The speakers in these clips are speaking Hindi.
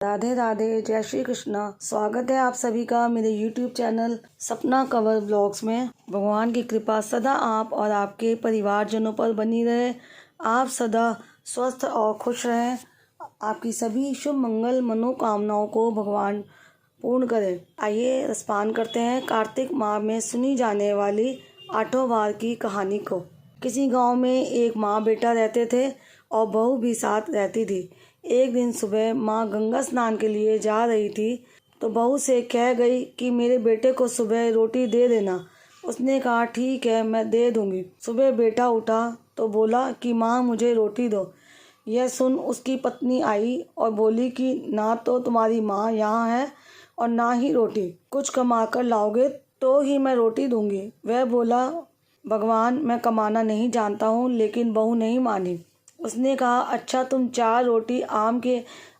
राधे राधे, जय श्री कृष्णा। स्वागत है आप सभी का मेरे YouTube चैनल सपना कंवर ब्लॉग्स में। भगवान की कृपा सदा आप और आपके परिवारजनों पर बनी रहे। आप सदा स्वस्थ और खुश रहें। आपकी सभी शुभ मंगल मनोकामनाओं को भगवान पूर्ण करें। आइए रसपान करते हैं कार्तिक माह में सुनी जाने वाली आठों वार की कहानी को। किसी गांव में एक माँ बेटा रहते थे और बहू भी साथ रहती थी। एक दिन सुबह माँ गंगा स्नान के लिए जा रही थी तो बहू से कह गई कि मेरे बेटे को सुबह रोटी दे देना। उसने कहा ठीक है, मैं दे दूंगी। सुबह बेटा उठा तो बोला कि माँ मुझे रोटी दो। यह सुन उसकी पत्नी आई और बोली कि ना तो तुम्हारी माँ यहाँ है और ना ही रोटी, कुछ कमा कर लाओगे तो ही मैं रोटी दूंगी। वह बोला भगवान मैं कमाना नहीं जानता हूँ, लेकिन बहू नहीं मानी। उसने कहा अच्छा तुम 4 रोटी आम के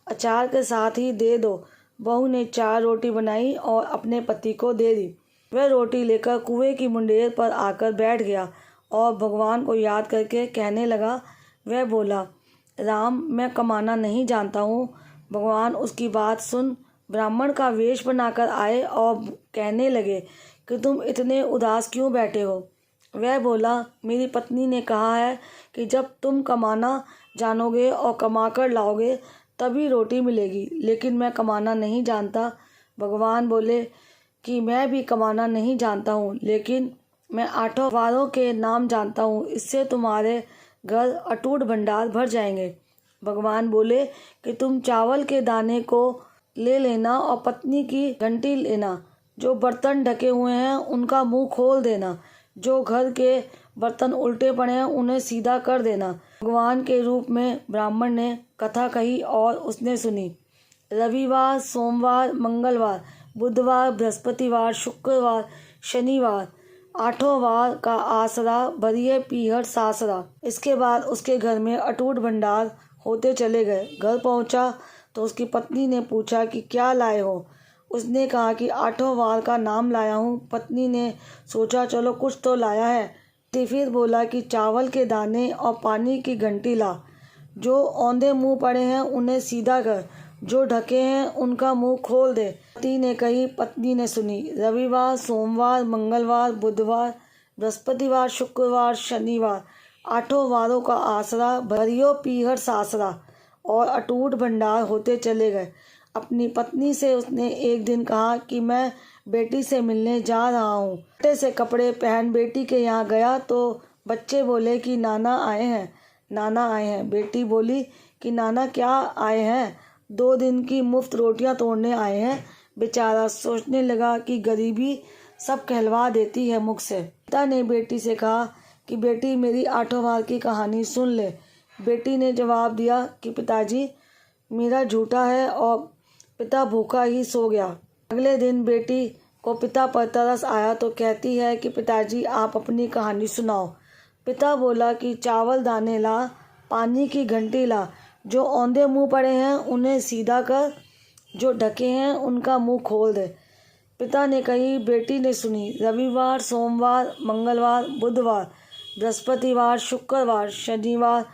अचार के साथ ही दे दो। बहू ने 4 रोटी बनाई और अपने पति को दे दी। वह रोटी लेकर कुएं की मुंडेर पर आकर बैठ गया और भगवान को याद करके कहने लगा। वह बोला राम मैं कमाना नहीं जानता हूँ। भगवान उसकी बात सुन ब्राह्मण का वेश बनाकर आए और कहने लगे कि तुम इतने उदास क्यों बैठे हो। वह बोला मेरी पत्नी ने कहा है कि जब तुम कमाना जानोगे और कमा कर लाओगे तभी रोटी मिलेगी, लेकिन मैं कमाना नहीं जानता। भगवान बोले कि मैं भी कमाना नहीं जानता हूँ, लेकिन मैं 8 वारों के नाम जानता हूँ, इससे तुम्हारे घर अटूट भंडार भर जाएंगे। भगवान बोले कि तुम चावल के दाने को ले लेना और पत्नी की घंटी लेना। जो बर्तन ढके हुए हैं उनका मुंह खोल देना। जो घर के बर्तन उल्टे पड़े हैं उन्हें सीधा कर देना। भगवान के रूप में ब्राह्मण ने कथा कही और उसने सुनी। रविवार, सोमवार, मंगलवार, बुधवार, बृहस्पतिवार, शुक्रवार, शनिवार 8 वार का आसरा भरिए पीहर सासरा। इसके बाद उसके घर में अटूट भंडार होते चले गए। घर पहुंचा तो उसकी पत्नी ने पूछा कि क्या लाए हो। उसने कहा कि 8 वार का नाम लाया हूँ। पत्नी ने सोचा चलो कुछ तो लाया है। फिर बोला कि चावल के दाने और पानी की घंटी ला। जो औंधे मुंह पड़े हैं उन्हें सीधा कर, जो ढके हैं उनका मुंह खोल दे। पति ने कही, पत्नी ने सुनी। रविवार, सोमवार, मंगलवार, बुधवार, बृहस्पतिवार, शुक्रवार, शनिवार 8 वारों का आसरा भरियो पीहर सासरा और अटूट भंडार होते चले गए। अपनी पत्नी से उसने एक दिन कहा कि मैं बेटी से मिलने जा रहा हूँ। छोटे से कपड़े पहन बेटी के यहाँ गया तो बच्चे बोले कि नाना आए हैं, नाना आए हैं। बेटी बोली कि नाना क्या आए हैं, 2 दिन की मुफ्त रोटियां तोड़ने आए हैं। बेचारा सोचने लगा कि गरीबी सब कहलवा देती है मुख से। पिता ने बेटी से कहा कि बेटी मेरी 8 वार की कहानी सुन ले। बेटी ने जवाब दिया कि पिताजी मेरा झूठा है और पिता भूखा ही सो गया। अगले दिन बेटी को पिता पर तरस आया तो कहती है कि पिताजी आप अपनी कहानी सुनाओ। पिता बोला कि चावल दाने ला, पानी की घंटी ला। जो औंधे मुंह पड़े हैं उन्हें सीधा कर, जो ढके हैं उनका मुंह खोल दे। पिता ने कही, बेटी ने सुनी। रविवार, सोमवार, मंगलवार, बुधवार, बृहस्पतिवार, शुक्रवार, शनिवार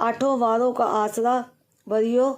8 वारों का आसरा भरियो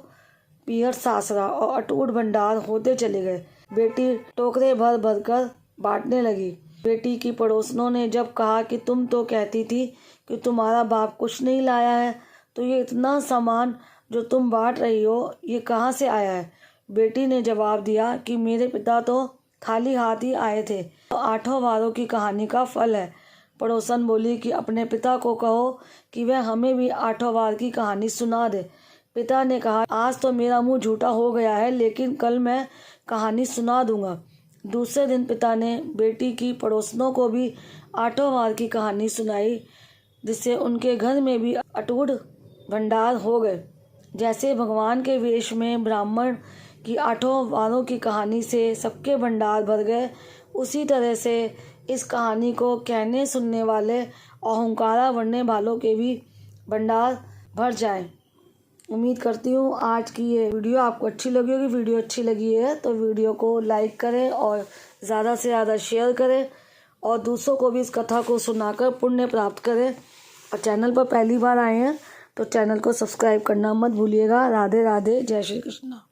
पीहर सासरा और अटूट भंडार होते चले गए। बेटी टोकरे भर भर कर बांटने लगी। बेटी की पड़ोसनों ने जब कहा कि तुम तो कहती थी कि तुम्हारा बाप कुछ नहीं लाया है, तो ये इतना सामान जो तुम बांट रही हो ये कहाँ से आया है। बेटी ने जवाब दिया कि मेरे पिता तो खाली हाथ ही आए थे, तो 8 वारों की कहानी का फल है। पड़ोसन बोली कि अपने पिता को कहो कि वह हमें भी 8 वार की कहानी सुना दे। पिता ने कहा आज तो मेरा मुंह झूठा हो गया है, लेकिन कल मैं कहानी सुना दूंगा। दूसरे दिन पिता ने बेटी की पड़ोसनों को भी 8 वार की कहानी सुनाई, जिससे उनके घर में भी अटूट भंडार हो गए। जैसे भगवान के वेश में ब्राह्मण की 8 वारों की कहानी से सबके भंडार भर गए, उसी तरह से इस कहानी को कहने सुनने वाले और हुंकारा भरने वालों के भी भंडार भर जाएं। उम्मीद करती हूँ आज की ये वीडियो आपको अच्छी लगी होगी। वीडियो अच्छी लगी है तो वीडियो को लाइक करें और ज़्यादा से ज़्यादा शेयर करें और दूसरों को भी इस कथा को सुनाकर पुण्य प्राप्त करें। और चैनल पर पहली बार आए हैं तो चैनल को सब्सक्राइब करना मत भूलिएगा। राधे राधे, जय श्री कृष्ण।